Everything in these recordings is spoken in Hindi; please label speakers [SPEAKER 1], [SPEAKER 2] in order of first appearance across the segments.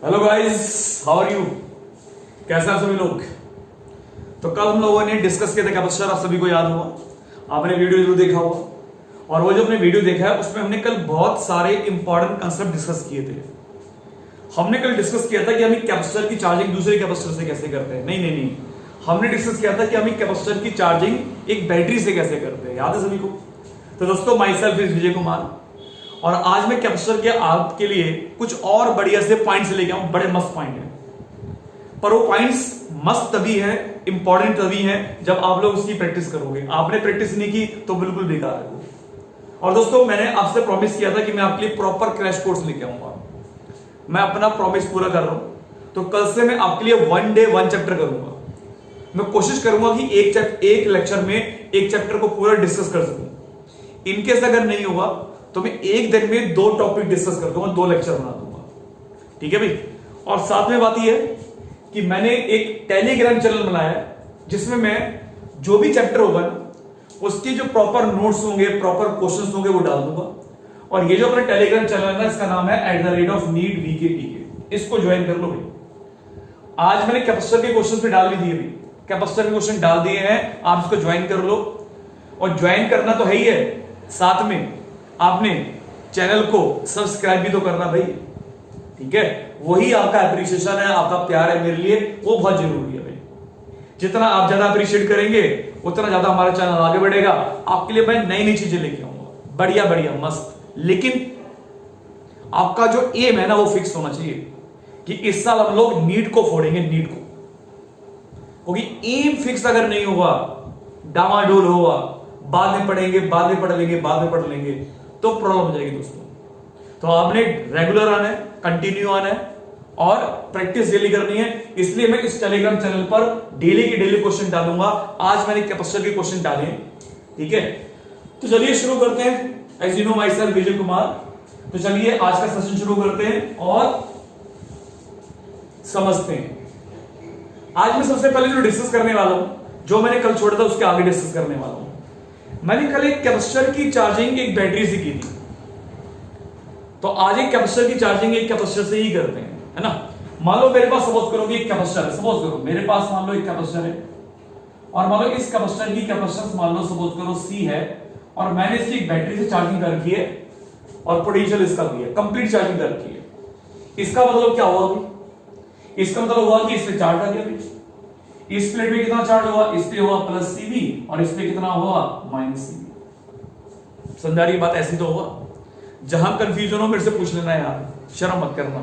[SPEAKER 1] Hello guys, how are you? कैसे आप सभी लोग? तो कल हम लोगों ने डिस्कस किया था कैपेसिटर, आप सभी को याद होगा, आपने वीडियो जरूर देखा होगा। और वो जो हमने वीडियो देखा है उसमें हमने कल बहुत सारे इंपॉर्टेंट कंसेप्ट डिस्कस किए थे। हमने कल डिस्कस किया था कि हम एक कैपेसिटर की चार्जिंग दूसरे कैपेसिटर से कैसे करते हैं। नहीं, हमने डिस्कस किया था कि हम एक कैपेसिटर की चार्जिंग एक बैटरी से कैसे करते हैं। याद है सभी को? तो दोस्तों, my self is Vijay Kumar और आज मैं कैपेसिटर के आपके लिए कुछ और बढ़िया से पॉइंट्स लेके आऊं। बड़े मस्त पॉइंट है, पर वो पॉइंट्स मस्त तभी है, इंपॉर्टेंट तभी है जब आप लोग उसकी प्रैक्टिस करोगे। आपने प्रैक्टिस नहीं की तो बिल्कुल बेकार है। और दोस्तों, मैंने आपसे प्रॉमिस किया था कि मैं आपके लिए प्रॉपर क्रैश कोर्स लेके आऊंगा। मैं अपना प्रॉमिस पूरा कर रहा हूं। तो कल से मैं आपके लिए 1 डे 1 चैप्टर करूंगा। मैं कोशिश करूंगा कि एक लेक्चर में एक चैप्टर को पूरा डिस्कस कर सकूं। इनकेस अगर नहीं होगा तो मैं एक दिन में 2 टॉपिक डिस्कस कर दूंगा, 2 लेक्चर बना दूंगा। ठीक है भाई? और साथ में बात यह है कि मैंने एक टेलीग्राम चैनल बनाया है जिसमें मैं जो भी चैप्टर होगा ना उसके जो प्रॉपर नोट्स होंगे, प्रॉपर क्वेश्चंस होंगे वो डाल दूंगा। और ये जो अपना टेलीग्राम चैनल है ना, इसका नाम है @NEED इसको ज्वाइन कर लो भाई। आज मैंने कैपेसिटर के क्वेश्चन भी डाल भी दिए भाई, कैपेसिटर के क्वेश्चन डाल दिए हैं, आप इसको ज्वाइन कर लो। और ज्वाइन करना तो है ही है, साथ में आपने चैनल को सब्सक्राइब भी तो करना भाई। ठीक है? वही आपका एप्रिसिएशन है, आपका प्यार है मेरे लिए, वो बहुत जरूरी है भाई। जितना आप ज्यादा अप्रिशिएट करेंगे उतना ज्यादा हमारा चैनल आगे बढ़ेगा। आपके लिए मैं नई नई चीजें लेके आऊंगा, बढ़िया बढ़िया मस्त। लेकिन आपका जो एम है ना वो फिक्स होना चाहिए कि इस साल हम लोग नीट को फोड़ेंगे, नीट को। क्योंकि एम फिक्स अगर नहीं होगा, डामाडोल होगा, बाद में पढ़ेंगे, बाद में पढ़ लेंगे, बाद में पढ़ लेंगे, तो प्रॉब्लम हो जाएगी दोस्तों। तो आपने रेगुलर आना है, कंटिन्यू आना है और प्रैक्टिस डेली करनी है। इसलिए मैं इस टेलीग्राम चैनल पर डेली के डेली क्वेश्चन डालूंगा। आज मैंने कैपेसिटर के क्वेश्चन डाले हैं। ठीक है? तो चलिए शुरू करते हैं। As you know myself Vijay Kumar. तो चलिए आज का सेशन शुरू करते हैं और समझते हैं। आज मैं सबसे पहले जो डिस्कस करने वाला हूं, जो मैंने कल छोड़ा था उसके आगे डिस्कस करने वाला हूं। मैंने कल एक कैपेसिटर की चार्जिंग एक बैटरी से की थी, तो आज एक कैपेसिटर की चार्जिंग एक कैपेसिटर से ही करते हैं, है ना? मान लो मेरे पास, सपोज करो कि एक कैपेसिटर है, सपोज करो मेरे पास मान लो एक कैपेसिटर है और मान लो इस कैपेसिटर की कैपेसिटेंस मान लो सपोज करो C है और मैंने इसकी एक बैटरी से चार्जिंग कर रखी है और पोटेंशियल इसका भी है, कंप्लीट चार्जिंग कर रखी है। इसका मतलब क्या हुआ? इसका मतलब हुआ कि इससे चार्ज आ गया। इस प्लेट में कितना चार्ज हुआ? इस पे हुआ +CV और इस पे कितना हुआ? -CV। समझा रही बात? ऐसी तो होगा। जहां कंफ्यूजन हो मेरे से पूछ लेना यार, शर्म मत करना।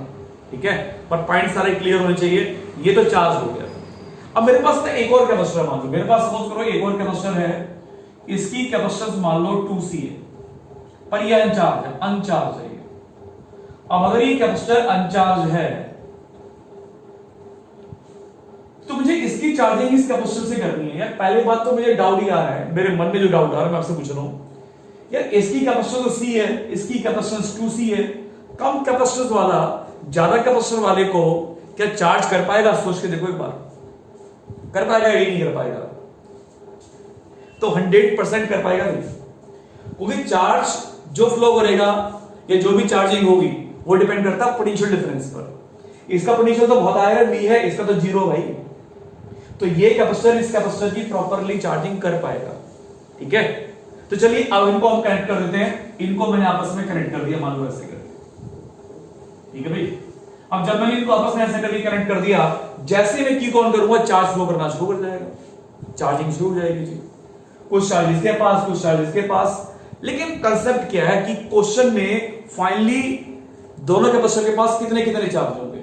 [SPEAKER 1] ठीक है? पर पॉइंट सारे क्लियर होने चाहिए। ये तो चार्ज हो गया। अब मेरे पास ना एक और कैपेसिटर मान लो, मेरे पास सपोज करो एक और कैपेसिटर है, इसकी कैपेसिटेंस मान लो 2C है, पर ये अनचार्ज है। अब अगर ये कैपेसिटर अनचार्ज है तो मुझे इसकी चार्जिंग इस कैपेसिटर से करनी है। यार पहली बात तो मुझे डाउट ही आ रहा है, मेरे मन में जो डाउट आ रहा है मैं आपसे पूछ रहा हूं। यार इसकी कैपेसिटर तो C है, इसकी कैपेसिटेंस 2C है। कम कैपेसिटेंस वाला ज्यादा कैपेसिटर वाले को क्या चार्ज कर पाएगा? सोच के देखो एक बार, कर पाएगा या नहीं कर पाएगा? तो 100% कर पाएगा नहीं, क्योंकि चार्ज जो फ्लो करेगा या जो भी चार्जिंग होगी वो डिपेंड करता है पोटेंशियल डिफरेंस पर। इसका पोटेंशियल तो बहुत हाई है, V है, इसका तो 0 भाई। तो ये कैपेसिटर इस कैपेसिटर की प्रॉपरली चार्जिंग कर पाएगा। ठीक है? तो चलिए अब इनको हम कनेक्ट कर देते हैं। इनको मैंने आपस में कनेक्ट कर दिया, मान लो ऐसे करके। ठीक है भाई? अब जब मैंने इनको आपस में ऐसे करके कनेक्ट कर दिया, जैसे मैं की ऑन करूंगा चार्ज फ्लो करना शुरू कर जाएगा, चार्जिंग शुरू हो जाएगी जी। कुछ चार्ज इसके पास, कुछ चार्ज इसके पास। लेकिन कंसेप्ट क्या है कि क्वेश्चन में फाइनली दोनों कैपेसिटर के पास कितने कितने चार्ज होंगे।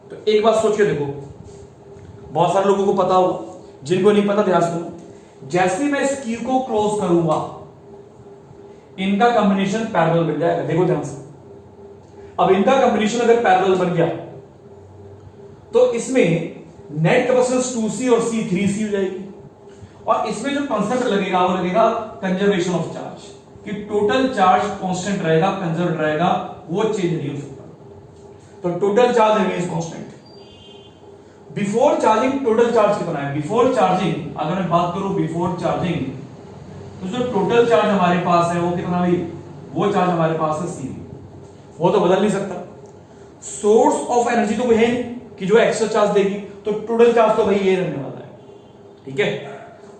[SPEAKER 1] तो एक बात सोच के देखो, बहुत सारे लोगों को पता होगा, जिनको नहीं पता ध्यान सुनो। जैसे मैं इस की को क्लोज करूंगा, इनका कॉम्बिनेशन पैरेलल बन जाएगा। देखो ध्यान से, अब इनका कॉम्बिनेशन अगर पैरेलल बन गया तो इसमें नेट कैपेसिटेंस 2C और C 3C हो जाएगी। और इसमें जो कॉन्सेप्ट लगेगा वो लगेगा कंजर्वेशन ऑफ चार्ज, कि टोटल चार्ज कांस्टेंट रहेगा, कंजर्व रहेगा, वो चेंज नहीं हो सकता। तो total charge remains constant. Before charging total charge कितना है? बिफोर चार्जिंग अगर मैं बात करूं बिफोर चार्जिंग, तो जो टोटल चार्ज हमारे पास है वो कितना भाई? वो चार्ज हमारे पास है C, वो तो बदल नहीं सकता। सोर्स ऑफ एनर्जी तो कोई है नहीं कि जो एक्स्ट्रा चार्ज देगी, तो टोटल चार्ज तो भाई ये रहने वाला है। ठीक है,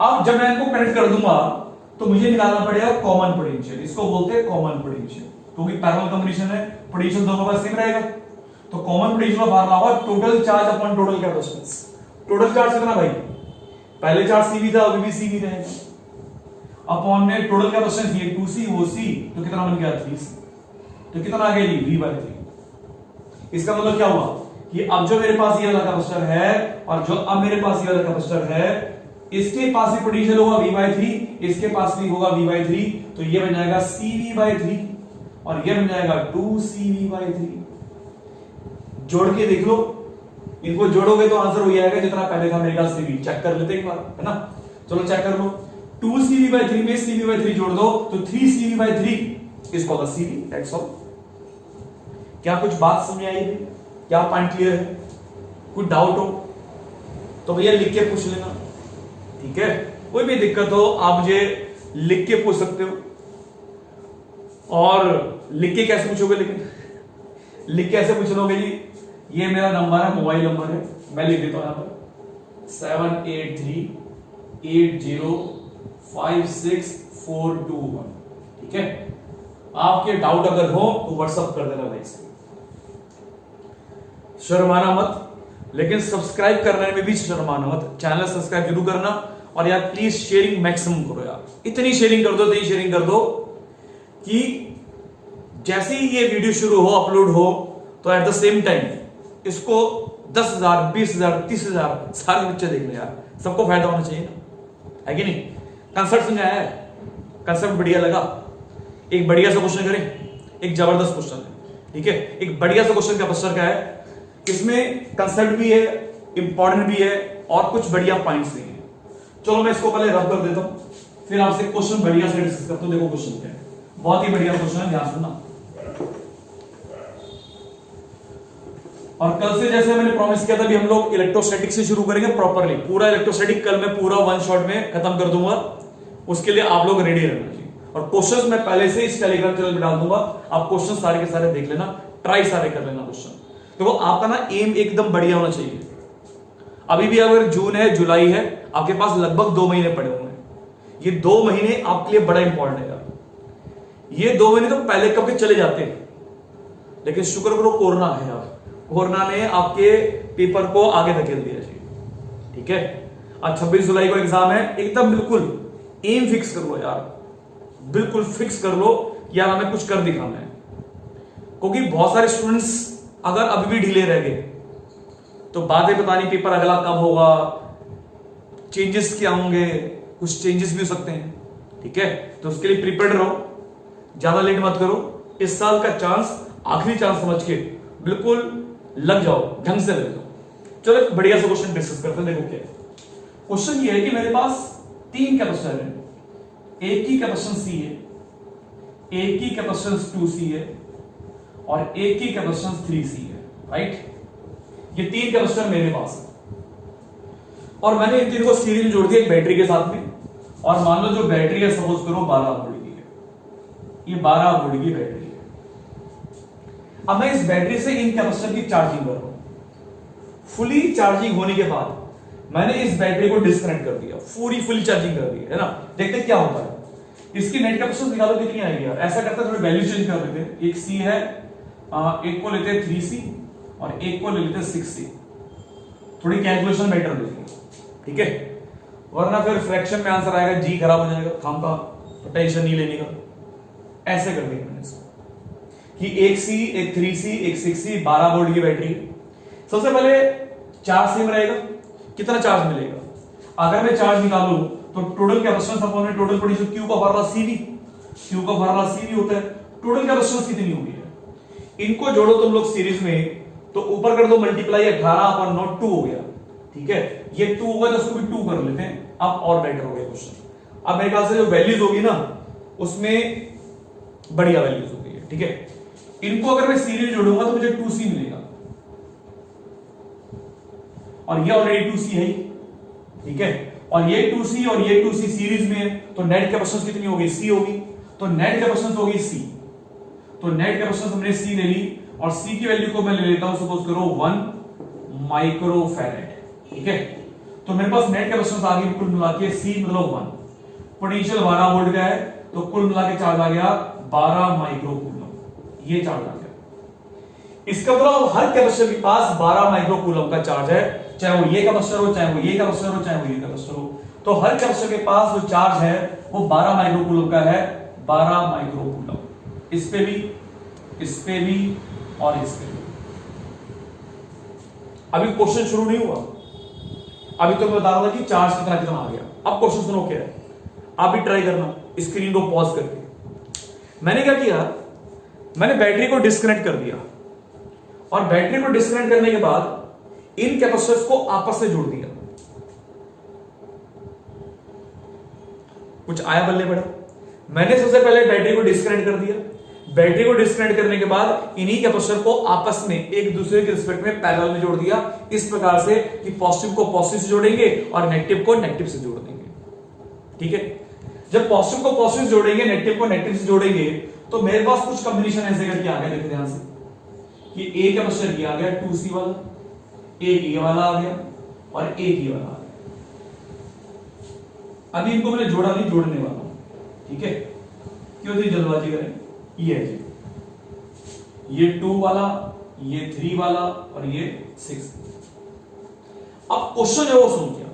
[SPEAKER 1] अब जब मैं इनको कनेक्ट कर दूंगा तो मुझे निकालना पड़ेगा कॉमन पोटेंशियल, इसको बोलते हैं कॉमन पोटेंशियल, क्योंकि पैरेलल कॉम्बिनेशन है, पोटेंशियल दोनों का सेम रहेगा। तो कॉमन पोटेंशियल का फार्मूला होगा total charge upon total capacitance. Total charge कितना भाई, पहले चार्ज सीवी था, अभी भी सीवी रहेगा, अपॉन में टोटल कैपेसिटेंस ये 2c वो c, तो कितना बन गया 3c, तो कितना आ गया v/3। इसका मतलब क्या हुआ कि अब जो मेरे पास ये वाला कैपेसिटर है और जो अब मेरे पास ये वाला कैपेसिटर है, इसके पास भी पोटेंशियल होगा v/3, इसके पास भी होगा v/3, तो ये बन जाएगा cv/3 और ये बन जाएगा 2cv/3। जोड़ के देख लो, इनको जोड़ोगे तो आंसर हो जाएगा जितना पहले था मेरे पास cv। चेक कर लेते एक बार, है ना, चलो चेक कर लो। 2cv/3 में cv/3 जोड़ दो तो 3cv/3 is called cv। That's all. क्या कुछ बात समझ आई है? क्या पॉइंट क्लियर है? कुछ डाउट हो तो भैया लिख के पूछ लेना। ठीक है, कोई भी दिक्कत हो आप मुझे लिख के पूछ सकते हो। और लिख के कैसे पूछोगे, लेकिन लिख के ऐसे पूछ लोगे जी, ये मेरा नंबर है, मोबाइल नंबर है, मैं लिख देता हूं यहां पर 7838056421। ठीक है, आपके डाउट अगर हो तो व्हाट्सअप कर देना भाई से, शर्माना मत, लेकिन सब्सक्राइब करने में भी शर्माना मत। चैनल सब्सक्राइब जरूर करना और यार प्लीज शेयरिंग मैक्सिमम करो यार, इतनी शेयरिंग कर दो, इतनी शेयरिंग कर दो कि जैसे ही ये वीडियो शुरू हो, अपलोड हो, तो एट द सेम टाइम इसको 10,000 20,000 30,000 सारे बच्चे देख ले यार, सबको फायदा होना चाहिए ना, है कि नहीं? कंसेप्ट समझाया है, कंसेप्ट बढ़िया लगा? एक बढ़िया सा क्वेश्चन करें, एक जबरदस्त क्वेश्चन है। ठीक है, एक बढ़िया सा क्वेश्चन का प्रश्न क्या है, इसमें कंसेप्ट भी है, इंपॉर्टेंट भी है और कुछ बढ़िया पॉइंट्स भी है। चलो मैं इसको पहले रब कर देता हूं, फिर आपसे क्वेश्चन बढ़िया से डिस्कस करता हूं। देखो क्वेश्चन क्या है, बहुत ही बढ़िया क्वेश्चन है, ध्यान सुनना। और कल से जैसे मैंने प्रॉमिस किया था भी हम लोग इलेक्ट्रोस्टैटिक से शुरू करेंगे प्रॉपरली, पूरा इलेक्ट्रोस्टैटिक कल मैं पूरा वन शॉट में खत्म कर दूंगा, उसके लिए आप लोग रेडी रहना चाहिए। और क्वेश्चंस मैं पहले से इस टेलीग्राम चैनल पे डाल दूंगा, आप क्वेश्चन सारे के सारे देख लेना, ट्राई सारे कर लेना क्वेश्चन। देखो आपका ना एम एकदम बढ़िया होना चाहिए। अभी भी अगर जून है, जुलाई है, आपके पास लगभग 2 महीने पड़े हुए हैं। ये 2 महीने आपके लिए बड़ा इंपॉर्टेंट है यार। ये 2 महीने तो पहले कब के चले जाते हैं, लेकिन शुक्र करो कोरोना है यार, कोरोना ने आपके पेपर को आगे धकेल दिया जी। ठीक है, आज 26 जुलाई को एग्जाम है, एकदम बिल्कुल एम फिक्स कर लो यार, बिल्कुल फिक्स कर लो यार, हमें कुछ कर दिखाना है। क्योंकि बहुत सारे स्टूडेंट्स अगर अभी भी ढीले रह गए तो बातें पता नहीं पेपर अगला कब होगा, चेंजेस क्या होंगे, कुछ चेंजेस भी हो सकते हैं। ठीक है, तो उसके लिए प्रिपेयर्ड रहो, ज्यादा लेट मत करो। इस साल का चांस आखिरी चांस समझ के बिल्कुल लग जाओ, ढंग से लग जाओ। चलो बढ़िया सा क्वेश्चन डिस्कस करते हैं। देखो क्या क्वेश्चन ये है कि मेरे पास 3 कैपेसिटर है, एक की कैपेसिटेंस C है, एक की कैपेसिटेंस 2C है और एक की कैपेसिटेंस 3C है। राइट, ये 3 कैपेसिटर मेरे पास है और मैंने इन तीनों को सीरीज में जोड़ दिया एक बैटरी के साथ में। और मान लो जो बैटरी है सपोज करो 12 वोल्ट की है, ये 12 वोल्ट की बैटरी है। अब मैं इस बैटरी से इन कैपेसिटर की चार्जिंग कर रहा हूं। फुली चार्जिंग होने के बाद मैंने इस बैटरी को डिस्कनेक्ट कर दिया, पूरी फुल चार्जिंग कर दी है ना। देखते क्या होता है, इसकी नेट कैपेसिटेंस निकालो कितनी आएगी यार। ऐसा करते थोड़ी वैल्यू चेंज कर लेते हैं, एक C है, एक को लेते हैं 3C और एक को ले लेते हैं 6C। थोड़ी कैलकुलेशन बेटर देंगे, ठीक है, वरना फिर फ्रैक्शन में आंसर आएगा जी खराब हो जाएगा, काम का तो टेंशन नहीं लेने का। ऐसे कर दिया मैंने इसको कि एक C, एक 3C, एक 6C, 12 वोल्ट की बैटरी है। सबसे पहले चार्ज सेम रहेगा, कितना चार्ज मिलेगा? अगर मैं चार्ज निकालूं तो टोटल कैपेसिटेंस अपॉन में टोटल पोटेंशियल Q का फॉर्मूला CV, Q का फॉर्मूला CV होता है। टोटल कैपेसिटेंस कितनी होगी है, इनको जोड़ो तुम लोग सीरीज में तो ऊपर कर दो मल्टीप्लाई, 18/2 हो गया। ठीक है, ये 2 होगा तो उसको भी 2 कर लेते हैं। अब और बेटर हो गया क्वेश्चन। अब मेरे ख्याल से जो वैल्यूज होगी ना उसमें बढ़िया वैल्यूज होगी। ठीक है, इनको अगर मैं सीरीज जोड़ूंगा तो मुझे 2C मिलेगा और ये ऑलरेडी 2C है। ठीक है, और ये 2C और ये 2C सीरीज में है तो नेट कैपेसिटेंस कितनी होगी? C होगी। तो नेट कैपेसिटेंस होगी C, तो नेट कैपेसिटेंस हमने C ले ली और सी की वैल्यू को मैं ले लेता हूं सपोज करो 1 माइक्रो फैरेड, ठीक है। तो मेरे पास नेट कैपेसिटेंस आ गई कुल मिला के सी मतलब 1, पोटेंशियल 12 वोल्ट का है, तो कुल मिला के चार्ज आ गया 12 माइक्रो कूलम, ये चार्ज आ गया। इसका मतलब हर कैपेसिटर के पास 12 माइक्रो कूलम का चार्ज है, चाहे वो ये कैपेसिटर हो, चाहे वो ये कैपेसिटर हो, चाहे वो ये कैपेसिटर हो। तो हर कैपेसिटर के पास जो चार्ज है वो 12 माइक्रो कूलम का है, 12 माइक्रो कूलम। इस पे भी और इस पे भी। अभी क्वेश्चन शुरू नहीं हुआ, अभी तो मैं बता रहा था कि चार्ज कितना कितना आ गया। अब क्वेश्चन सुनो क्या है, आप भी ट्राई करना स्क्रीन को पॉज करके। मैंने क्या किया, मैंने बैटरी को डिस्कनेक्ट कर दिया और बैटरी को डिस्कनेक्ट करने के बाद इन कैपेसिटर्स को आपस में जोड़ दिया। कुछ आया बल्ले बड़ा। मैंने सबसे पहले बैटरी को डिस्कनेक्ट कर दिया, बैटरी को डिस्कनेक्ट करने के बाद इन्हीं कैपेसिटर को आपस में एक दूसरे के रिस्पेक्ट में पैरेलल में जोड़ दिया, इस प्रकार से कि पॉजिटिव को पॉजिटिव से जोड़ेंगे और नेगेटिव को नेगेटिव से जोड़ देंगे, ठीक है। जब पॉजिटिव को पॉजिटिव जोड़ेंगे, नेगेटिव को नेगेटिव से जोड़ेंगे, तो मेरे पास कुछ कॉम्बिनेशन ऐसे करके आ गया, देखो ध्यान से कि ए कैपेसिटर ये आ गया 2C वाला, एक ये वाला आ गया और एक ये वाला आ गया। अभी इनको मैंने जोड़ा नहीं, जोड़ने वाला हूं, ठीक है। क्यों थी जल्दबाजी करें, ये है जी, ये 2 वाला, ये 3 वाला और ये 6। अब क्वेश्चन है वो सुन क्या,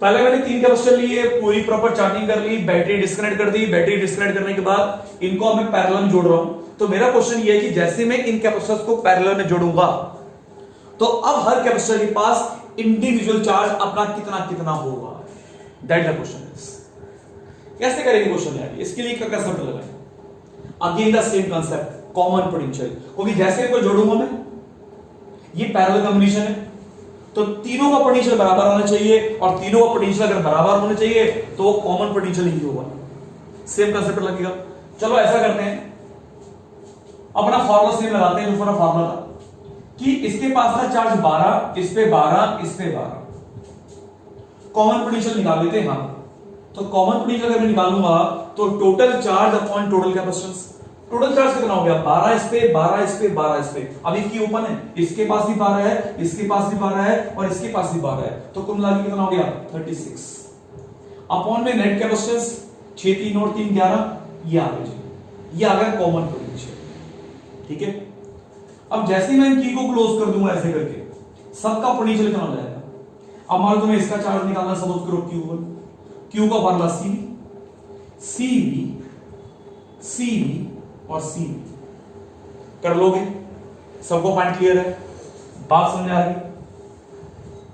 [SPEAKER 1] पहले मैंने 3 कैपेसिटर लिए, पूरी प्रॉपर चार्जिंग कर ली, बैटरी डिस्कनेक्ट कर दी। बैटरी डिस्कनेक्ट करने के बाद इनको मैं पैरेलल में जोड़ रहा हूं। तो मेरा क्वेश्चन ये है कि जैसे मैं इन कैपेसिटर्स को पैरेलल में जोड़ूंगा तो अब हर कैपेसिटर के पास इंडिविजुअल चार्ज अपना कितना कितना होगा, दैट द क्वेश्चन इज। कैसे करेंगे क्वेश्चन यार, इसके लिए क्या कंसेप्ट लगाएं, again the same concept, common potential. क्योंकि जैसे इनको जोड़ूंगा मैं, ये पैरेलल कॉम्बिनेशन है, तो तीनों का पोटेंशियल बराबर होना चाहिए और तीनों का पोटेंशियल अगर बराबर होना चाहिए तो कॉमन पोटेंशियल ही होगा, सेम कंसेप्ट लगेगा। चलो ऐसा करते हैं, अपना फॉर्मूला सेम लगाते हैं, जो पूरा फॉर्मूला था कि इसके पास था चार्ज 12, इस पे 12, इस पे 12, कॉमन पोटेंशियल निकाल लेते हैं। हाँ, तो कॉमन पोटेंशियल अगर मैं निकालूंगा तो total charge upon total capacitance, total charge कितना हो गया, 12 इस पे, 12 इस पे, 12 इस पे। अब इसकी ओपन है, इसके पास भी 12 है, इसके पास भी 12 है और इसके पास भी 12 है, तो कुल मिला के कितना हो गया 36 अपॉन में नेट कैपेसिटेंस 6 3 और 3 11, ये आ गया जी, ये आ गया कॉमन पोटेंशियल, ठीक है। अब जैसे ही मैं इन की को क्लोज कर दूंगा ऐसे करके, सबका पोटेंशियल कितना हो जाएगा। अब मान लो तुम्हें इसका चार्ज निकालना, सपोज करो Q1, Q का फॉर्मूला CV और CV कर लोगे। सबको पॉइंट क्लियर है, बात समझ आ रही,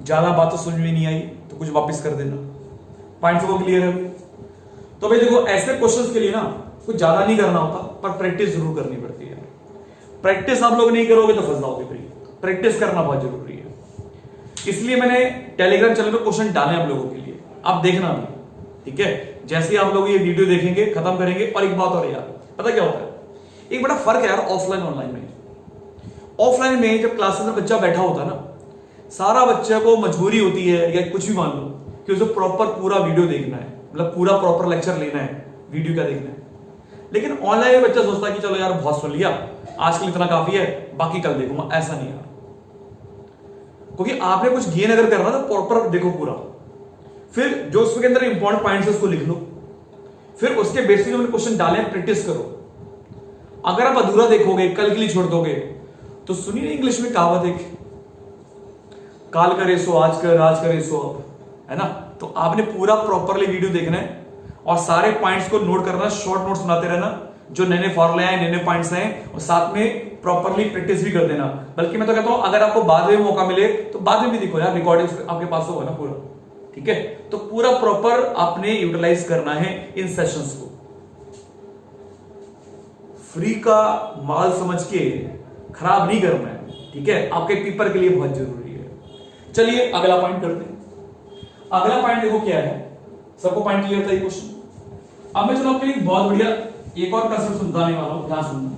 [SPEAKER 1] ज्यादा बात तो समझ में नहीं आई तो कुछ वापस कर देना, पॉइंट सबको क्लियर है। तो भाई देखो, ऐसे क्वेश्चंस के लिए ना कुछ ज्यादा नहीं करना होता, पर प्रैक्टिस जरूर करनी पड़ती है। प्रैक्टिस आप लोग नहीं करोगे तो फंस जाओगे, प्रैक्टिस करना बहुत जरूरी है। इसलिए मैंने टेलीग्राम चैनल पे क्वेश्चन डाले आप लोगों के लिए, आप देखना भी, ठीक है। जैसे आप लोग ये वीडियो देखेंगे, खत्म करेंगे। और एक बात और यार, पता क्या होता है, एक बड़ा फर्क है यार ऑफलाइन ऑनलाइन में। ऑफलाइन में जब क्लासेस में बच्चा बैठा होता है ना, सारा बच्चे को मजबूरी होती है या कुछ भी मान लो कि उसे प्रॉपर पूरा वीडियो देखना है, मतलब पूरा प्रॉपर लेक्चर लेना है, वीडियो क्या देखना है। लेकिन ऑनलाइन में बच्चा सोचता है कि चलो यार बहुत सुन लिया, आज के लिए इतना काफी है, बाकी कल देखूंगा। ऐसा नहीं यार, क्योंकि आपने कुछ गेन अगर करना तो प्रॉपर देखो पूरा, फिर जो उसके अंदर इंपॉर्टेंट पॉइंट्स है उसको लिख लो, फिर उसके बेसिस में क्वेश्चन डालें, प्रैक्टिस करो। अगर आप अधूरा देखोगे, कल के लिए छोड़ दोगे, तो सुनिए इंग्लिश में कहावत एक, काल करे सो आज कर, आज करे सो अब, है ना। तो आपने पूरा प्रॉपरली वीडियो देखना है और सारे पॉइंट्स को नोट करना, शॉर्ट नोट्स बनाते रहना, जो नए नए फॉर्मूले आए, नए नए पॉइंट्स आए, और साथ में प्रॉपरली प्रैक्टिस भी कर देना। बल्कि मैं तो कहता हूं अगर आपको बाद में मौका मिले तो बाद में भी देखो यार, रिकॉर्डिंग आपके पास होगा ना पूरा, ठीक है। तो पूरा प्रॉपर आपने यूटिलाइज करना है इन सेशंस को, फ्री का माल समझ के खराब नहीं करना है, ठीक है। आपके पेपर के लिए बहुत जरूरी है। चलिए अगला पॉइंट करते हैं। अगला पॉइंट देखो क्या है, सबको पॉइंट क्लियर था ये क्वेश्चन। अब मैं चलो आपके लिए बहुत बढ़िया एक और कंसेप्ट समझाने वाला हूं, ध्यान सुनना।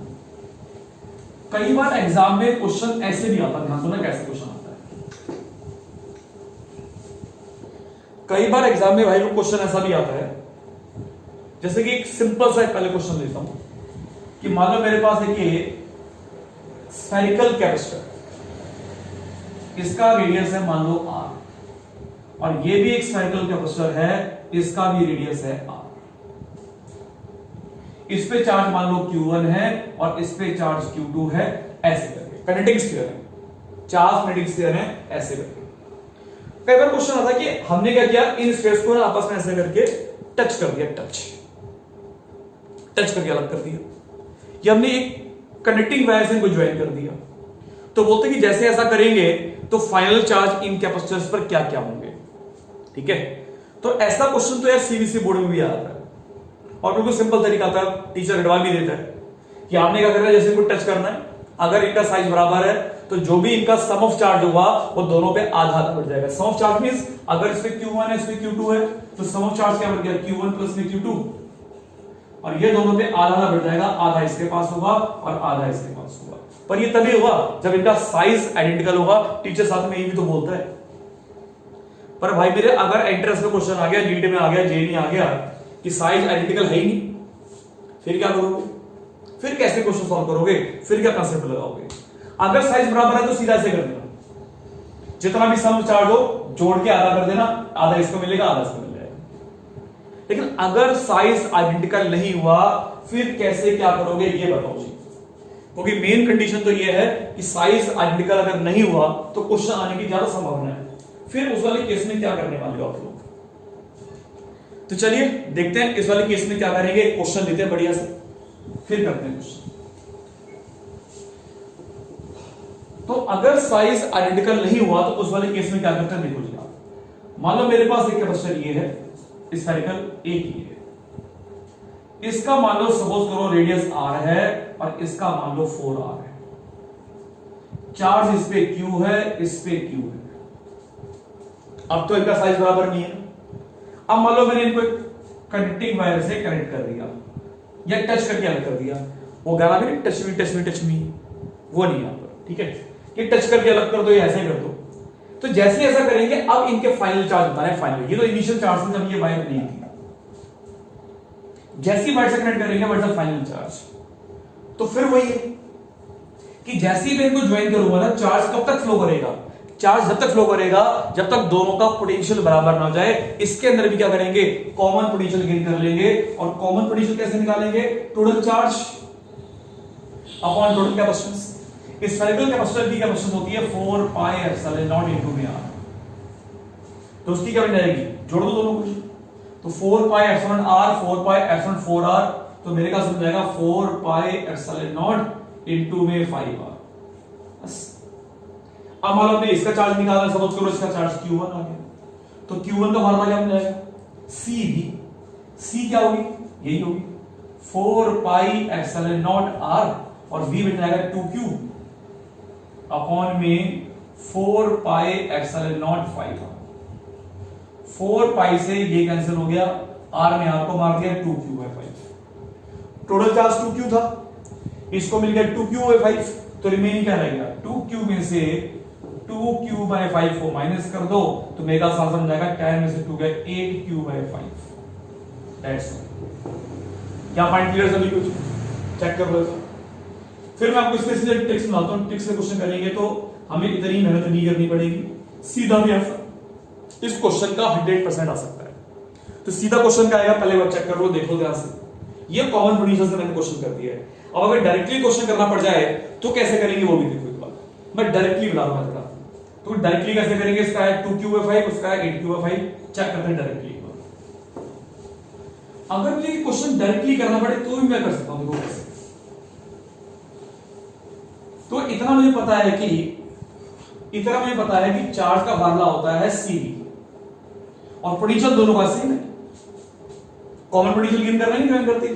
[SPEAKER 1] कई बार एग्जाम में क्वेश्चन ऐसे भी आता है, ध्यान सुनना कैसे क्वेश्चन आता है। कई बार एग्जाम में भाई लोग क्वेश्चन ऐसा भी आता है, जैसे कि एक सिंपल सा पहले क्वेश्चन लेता हूं कि मान लो मेरे पास एक स्फेरिकल कैपेसिटर, इसका रेडियस है मान लो r, और ये भी एक स्फेरिकल कैपेसिटर है, इसका भी रेडियस है r। इस पे चार्ज मान लो Q1 है और इस पे चार्ज Q2 है, ऐसे करके काइनेटिक स्फीयर है, चार्ज काइनेटिक स्फीयर है, ऐसे करके। कई बार क्वेश्चन आता है कि हमने क्या किया, इन स्फीयर्स को आपस में ऐसे करके टच कर दिया, टच करके अलग कर दिया, ये हमने एक कनेक्टिंग वायर से इनको ज्वाइन कर दिया। तो बोलते हैं कि जैसे ऐसा करेंगे तो फाइनल चार्ज इन कैपेसिटर्स पर क्या क्या होंगे, ठीक है। तो ऐसा क्वेश्चन तो यार सीबीएसई बोर्ड में भी आता है, और बिल्कुल सिंपल तरीका था, टीचर एडवाइस भी देता है कि आपने क्या करना है, जैसे इनको टच करना है, अगर इनका साइज बराबर है तो जो भी इनका सम ऑफ चार्ज होगा वो दोनों पे आधा आधा बढ़ जाएगा। सम ऑफ चार्ज मींस अगर इसमें Q1 है इसमें Q2 है तो सम ऑफ चार्ज क्या बढ़ गया, Q1 प्लस में Q2, और ये दोनों पे आधा आधा बढ़ जाएगा, आधा इसके पास होगा और आधा इसके पास होगा। पर ये तभी होगा जब इनका साइज आइडेंटिकल होगा। टीचर साथ में ये भी तो बोलता है। पर भाई मेरे अगर एंट्रेंस में क्वेश्चन आ गया, नीट में आ गया, जेईई में आ गया कि साइज आइडेंटिकल है ही नहीं, फिर क्या करोगे, फिर कैसे क्वेश्चन सॉल्व करोगे, फिर क्या कंसेप्ट लगाओगे। अगर साइज बराबर है तो सीधा से कर देना, जितना भी सम चार्ज हो जोड़ के आधा कर देना, आधा इसको मिलेगा आधा इसको मिल जाएगा। लेकिन अगर साइज आइडेंटिकल नहीं हुआ फिर कैसे क्या करोगे ये बताओ जी, क्योंकि मेन कंडीशन तो ये है कि साइज आइडेंटिकल अगर नहीं हुआ तो क्वेश्चन आने की ज्यादा संभावना है। फिर उस वाले केस में क्या करने वाले हो आप लोग, तो चलिए देखते हैं इस वाले केस में क्या करेंगे। क्वेश्चन लेते हैं बढ़िया से, फिर करते हैं क्वेश्चन। तो अगर साइज आइडेंटिकल नहीं हुआ तो उस वाले केस में क्या करते हैं, देखो जी आप मान लो मेरे पास एक कैपेसिटर ये है, स्फेरिकल एक ही है, इसका मान लो सपोज करो रेडियस r है और इसका मान लो 4r है, चार्ज इस पे q है, इस पे q है। अब तो इनका साइज बराबर नहीं है। अब मान लो मैंने इनको कनेक्टिंग वायर से कनेक्ट कर दिया या टच करके अलग कर दिया, वो गाना भी टच मी वो नहीं यहां पर, ठीक है, कि टच करके अलग कर दो या ऐसे कर दो। तो जैसे ऐसा करेंगे अब इनके फाइनल चार्ज बता रहे हैं, फाइनल, ये तो इनिशियल चार्ज थे जब ये वायर नहीं थी, जैसी वायर से कनेक्ट करेंगे वैसा फाइनल चार्ज। तो फिर वही है कि जैसे ही मैं इनको ज्वाइन करूंगा ना, चार्ज कब तक फ्लो करेगा, चार्ज जब तक फ्लो करेगा जब तक दोनों का पोटेंशियल बराबर ना हो जाए। इसके अंदर भी क्या करेंगे, कॉमन पोटेंशियल गेन कर लेंगे, और कॉमन पोटेंशियल कैसे निकालेंगे, total charge upon total capacitance. इस स्फेरिकल कैपेसिटर की कैपेसिटेंस होती है 4 पाई एप्सिलॉन नॉट इनटू में r, तो उसकी क्या बन जाएगी, जोड़ दो दोनों को, तो 4 pi epsilon r 4 pi epsilon 4r, तो मेरे का समझ जाएगा 4 पाई एप्सिलॉन नॉट इनटू में 5r। बस अब मान लो हमने इसका चार्ज निकाला, सपोज करो इसका चार्ज Q1 आ गया, तो Q1 का फार्मूला क्या बन जाएगा, C क्या होगी, यही होगी 4 पाई एप्सिलॉन नॉट r, और V बन जाएगा 2Q अपॉन में 4 पाई एप्सिलॉन नॉट 5r। 4 पाई से ये कैंसिल हो गया, r में r को मार दिया, 2Q bye 5। Total charge 2Q था, इसको मिल गया 2Q बाय 5, तो रिमेनिंग क्या रहेगा, 2Q में से 2Q बाय 5 को माइनस कर दो तो मेरा साथ बन जाएगा 10 में से 2 गया 8Q बाय 5। That's all. क्या पॉइंट क्लियर सभी कुछ चेक कर लो। फिर मैं आपको इसके सीधे ट्रिक्स बताता हूं, ट्रिक्स से क्वेश्चन करेंगे तो हमें इतनी मेहनत नहीं करनी पड़ेगी, सीधा भी आंसर इस क्वेश्चन का 100% आ सकता है। तो सीधा क्वेश्चन क्या आएगा, पहले बार चेक कर लो, देखो ध्यान से, ये कॉमन पोजीशन से मैंने क्वेश्चन कर दिया है। अब अगर डायरेक्टली क्वेश्चन करना पड़ जाए तो कैसे करेंगे वो भी देखो एक बार, मैं डायरेक्टली बता रहा हूं। तो डायरेक्टली कैसे करेंगे, इसका है 2Q बाय 5, उसका है 8Q बाय 5, चेक करते हैं डायरेक्टली। अगर मुझे क्वेश्चन डायरेक्टली करना पड़े तो भी मैं कर सकता हूं, देखो कैसे। तो इतना मुझे पता है कि चार्ज का फार्मूला होता है CV, और पोटेंशियल दोनों का सेम है। कॉमन पोटेंशियल गेन करना नहीं ज्वाइन करते,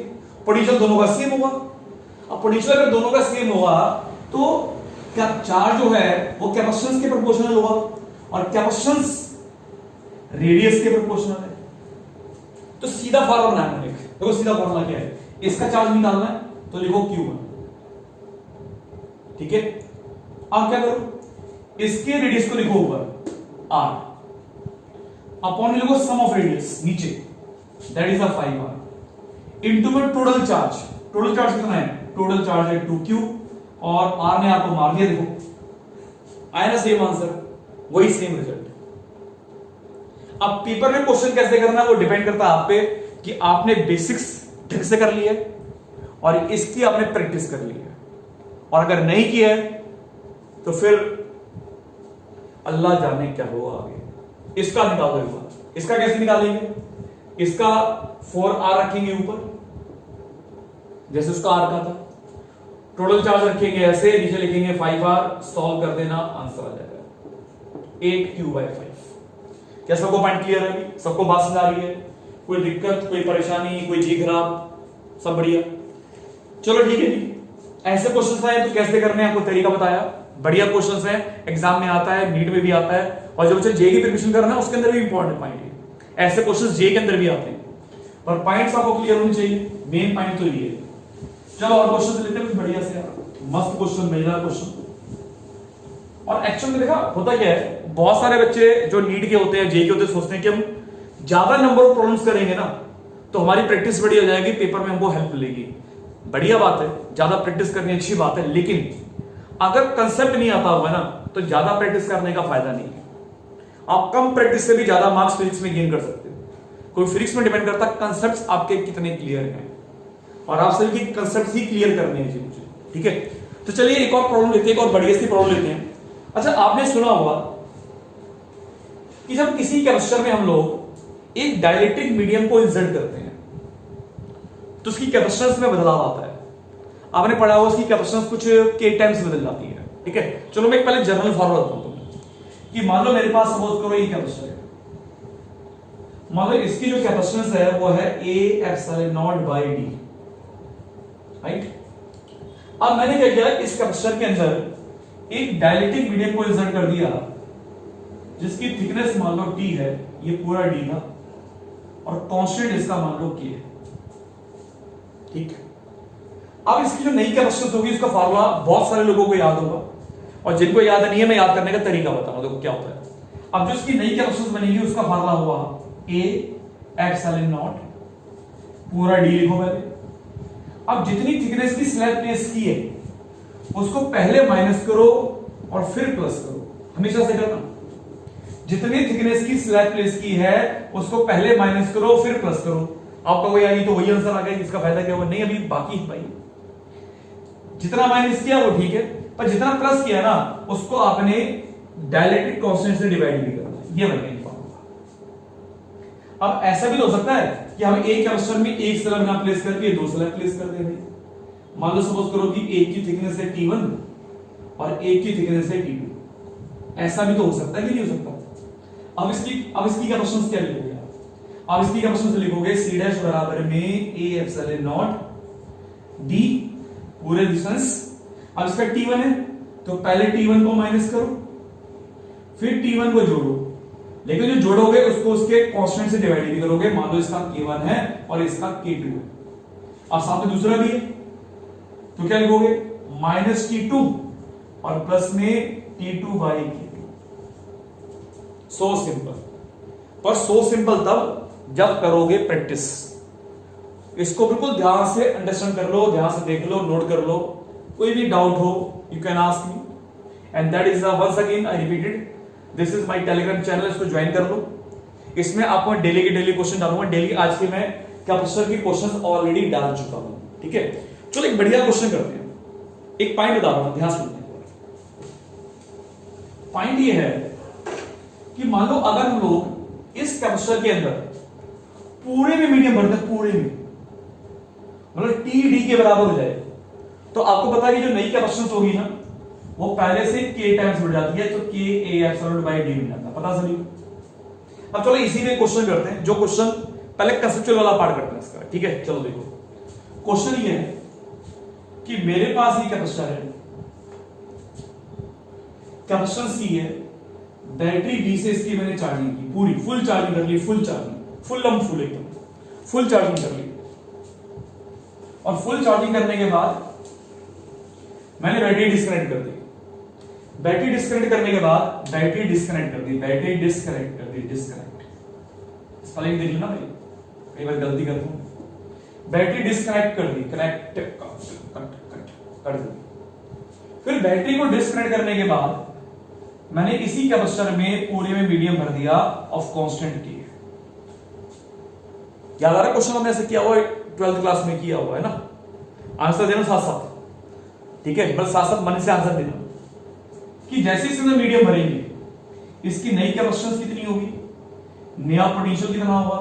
[SPEAKER 1] पोटेंशियल दोनों का सेम होगा। अब पोटेंशियल अगर दोनों का सेम होगा तो क्या चार्ज जो है वो कैपेसिटेंस के प्रोपोर्शनल होगा, और कैपेसिटेंस रेडियस के प्रोपोर्शनल है। तो सीधा फार्मूला है, देखो सीधा फार्मूला क्या है, इसका चार्ज निकालना है तो लिखो Q1, ठीक है। अब क्या करो, इसके रेडियस को लिखो ऊपर R, अपॉन लिखो सम ऑफ रेडियस नीचे, दैट इज 5R, इनटू में टोटल चार्ज। टोटल चार्ज कितना है, टोटल चार्ज है 2Q और आर ने आपको मार दिया, देखो आया ना सेम आंसर, वही सेम रिजल्ट। अब पेपर में क्वेश्चन कैसे करना है वो डिपेंड करता है आप पे कि आपने बेसिक्स ढंग से कर लिया है और इसकी आपने प्रैक्टिस कर ली है, और अगर नहीं किया है तो फिर अल्लाह जाने क्या होगा आगे। इसका निकाल दो एक बार, इसका कैसे निकालेंगे, इसका 4R रखेंगे ऊपर जैसे उसका R का था, टोटल चार्ज रखेंगे ऐसे, नीचे लिखेंगे 5R, सॉल्व कर देना, आंसर आ जाएगा 8Q/5। क्या सबको पॉइंट क्लियर है? सबको बात समझ आ रही है? कोई दिक्कत, कोई परेशानी, कोई जी खराब, सब बढ़िया? चलो ठीक है जी। ऐसे क्वेश्चंस आए तो कैसे करने हैं आपको तरीका बताया, बढ़िया क्वेश्चंस हैं, एग्जाम में आता है, नीट में भी आता है, और जो बच्चे जे की प्रिपरेशन करना है उसके अंदर भी इंपॉर्टेंट पॉइंट है। ऐसे क्वेश्चंस जे के अंदर भी आते हैं, पर पॉइंट्स आपको क्लियर होने चाहिए, मेन पॉइंट तो ये है। चलो और क्वेश्चन लेते हैं कुछ बढ़िया से यार, मस्त क्वेश्चन, मजेदार क्वेश्चन। और एक्चुअल में देखा होता क्या है, बहुत सारे बच्चे जो नीट के होते हैं, जे के होते हैं, सोचते हैं कि हम ज्यादा नंबर ऑफ प्रॉब्लम्स करेंगे ना तो हमारी प्रैक्टिस बड़ी हो जाएगी, पेपर में हमको हेल्प मिलेगी। बढ़िया बात है, ज्यादा प्रैक्टिस करनी अच्छी बात है, लेकिन अगर कंसेप्ट नहीं आता होगा ना तो ज्यादा प्रैक्टिस करने का फायदा नहीं है। आप कम प्रैक्टिस से भी ज्यादा मार्क्स फिजिक्स में गेन कर सकते हो। कोई फिजिक्स में डिपेंड करता है कंसेप्ट्स आपके कितने क्लियर हैं, और आप सभी की कंसेप्ट्स ही क्लियर करने हैं जी मुझे, ठीक है। तो चलिए एक और प्रॉब्लम लेते हैं, एक और बढ़िया सी प्रॉब्लम लेते हैं। अच्छा, आपने सुना होगा कि जब किसी कैपेसिटर में हम लोग एक डाइलेक्ट्रिक मीडियम को इंसर्ट करते हैं तो उसकी कैपेसिटेंस में बदलाव आता है। आपने पढ़ा होगा उसकी कैपेसिटेंस कुछ के टाइम्स बदल जाती है, ठीक है। चलो मैं एक पहले जनरल फॉर्मूला बताता हूं कि मान लो मेरे पास सपोज करो ये कैपेसिटर है, मान लो इसकी जो कैपेसिटेंस है वो है A/0/d, राइट। अब मैंने क्या किया, इस कैपेसिटर के अंदर एक डाइलेक्ट्रिक मीडियम को इंसर्ट कर दिया जिसकी थिकनेस मान लो T है, ये पूरा D था, और कांस्टेंट इसका मान लो K है, ठीक है। अब इसकी जो नई कैपेसिटेंस होगी उसका फार्मूला बहुत सारे लोगों को याद होगा, और जिनको याद नहीं है मैं याद करने का तरीका बताऊंगा, देखो क्या होता है। अब जो इसकी नई कैपेसिटेंस बनेगी उसका फार्मूला हुआ A/0 पूरा D लिखो पहले। अब जितनी थिकनेस की स्लैब प्लेस की है उसको पहले माइनस करो और फिर प्लस करो, हमेशा से करना। जितनी थिकनेस की स्लैब प्लेस की है उसको पहले माइनस करो फिर प्लस करो। आपका वही आई तो वही आंसर आ गया, इसका फायदा क्या हुआ? नहीं, अभी बाकी है भाई। जितना माइनस किया वो ठीक है, पर जितना प्लस किया ना उसको आपने डाइलेक्ट्रिक कांस्टेंट से डिवाइड भी करना, ये बन गया फॉर्मूला। अब ऐसा भी तो हो सकता है कि हम एक कैपेसिटर में एक स्लैब ना प्लेस करके दो स्लैब प्लेस कर दे भाई। मान लो सपोज करो कि एक की थिकनेस है T1 और एक की थिकनेस है T2, ऐसा भी तो हो सकता है कि नहीं हो सकता। अब इसकी कैपेसिटेंस क्या लिखोगे? अब इसकी कैपेसिटेंस लिखोगे C' बराबर में A/0 D पूरे डिस्टेंस। अब इसका T1 है तो पहले T1 को माइनस करो फिर T1 को जोड़ो, लेकिन जो जोड़ोगे उसको उसके कांस्टेंट से डिवाइड भी करोगे। मान लो इसका K1 है और इसका K2 है, अब साथ में दूसरा भी है तो क्या लिखोगे? -T2 और प्लस में T2/K2। सो सिंपल, पर सो सिंपल तब जब करोगे प्रैक्टिस। इसको बिल्कुल ध्यान से अंडरस्टैंड कर लो, ध्यान से देख लो, नोट कर लो। कोई भी डाउट हो you can ask me, and that is once again I repeated, this is my Telegram channel, इसको ज्वाइन कर लो। इसमें आपको डेली के डेली क्वेश्चन डालूंगा, डेली आज के मैं कैपेसिटर के क्वेश्चन ऑलरेडी डाल चुका हूं, ठीक है। चलो एक बढ़िया क्वेश्चन करते हैं, एक पॉइंट बता रहा हूं, ध्यान सुनते हैं। पॉइंट ये है कि मान लो अगर हम लोग इस कैपेसिटर के अंदर पूरे में मीडियम भरते हैं, पूरे में मतलब TD के बराबर हो जाए, तो आपको पता है कि जो नई कैपेसिटेंस होगी ना वो पहले से K टाइम्स बढ़ जाती है, तो K/A/D बन जाता है, पता सभी। अब चलो इसी में क्वेश्चन करते हैं, जो क्वेश्चन पहले कंसेप्चुअल वाला पार्ट करते हैं इसका, ठीक है। चलो देखो, क्वेश्चन ये है कि मेरे पास ये कैपेसिटर है, कैपेसिटेंस C है, बैटरी B से इसकी मैंने चार्जिंग की, पूरी फुल चार्जिंग कर ली, फुल चार्जिंग, फुल एकदम फुल चार्जिंग कर ली। और फुल चार्जिंग करने के बाद मैंने बैटरी डिस्कनेक्ट कर दी। बैटरी डिस्कनेक्ट करने के बाद बैटरी डिस्कनेक्ट कर दी, बैटरी डिस्कनेक्ट कर दी, डिस्कनेक्ट स्पेलिंग देख लेना भाई, कई बार गलती करता हूं। बैटरी डिस्कनेक्ट कर दी, कनेक्ट कर दी। फिर बैटरी को डिस्कनेक्ट करने के बाद मैंने इसी कैपेसिटर में पूरे में मीडियम भर दिया ऑफ कांस्टेंट के। याद आ रहा है क्वेश्चन हमने ऐसे किया हुआ है, 12th क्लास में किया हुआ है ना। आंसर देना साथ साथ, ठीक है, बस साथ साथ मन से आंसर देना कि जैसे इसमें मीडियम भरेंगे इसकी नई कैपेसिटेंस कितनी होगी, नया पोटेंशियल कितना होगा,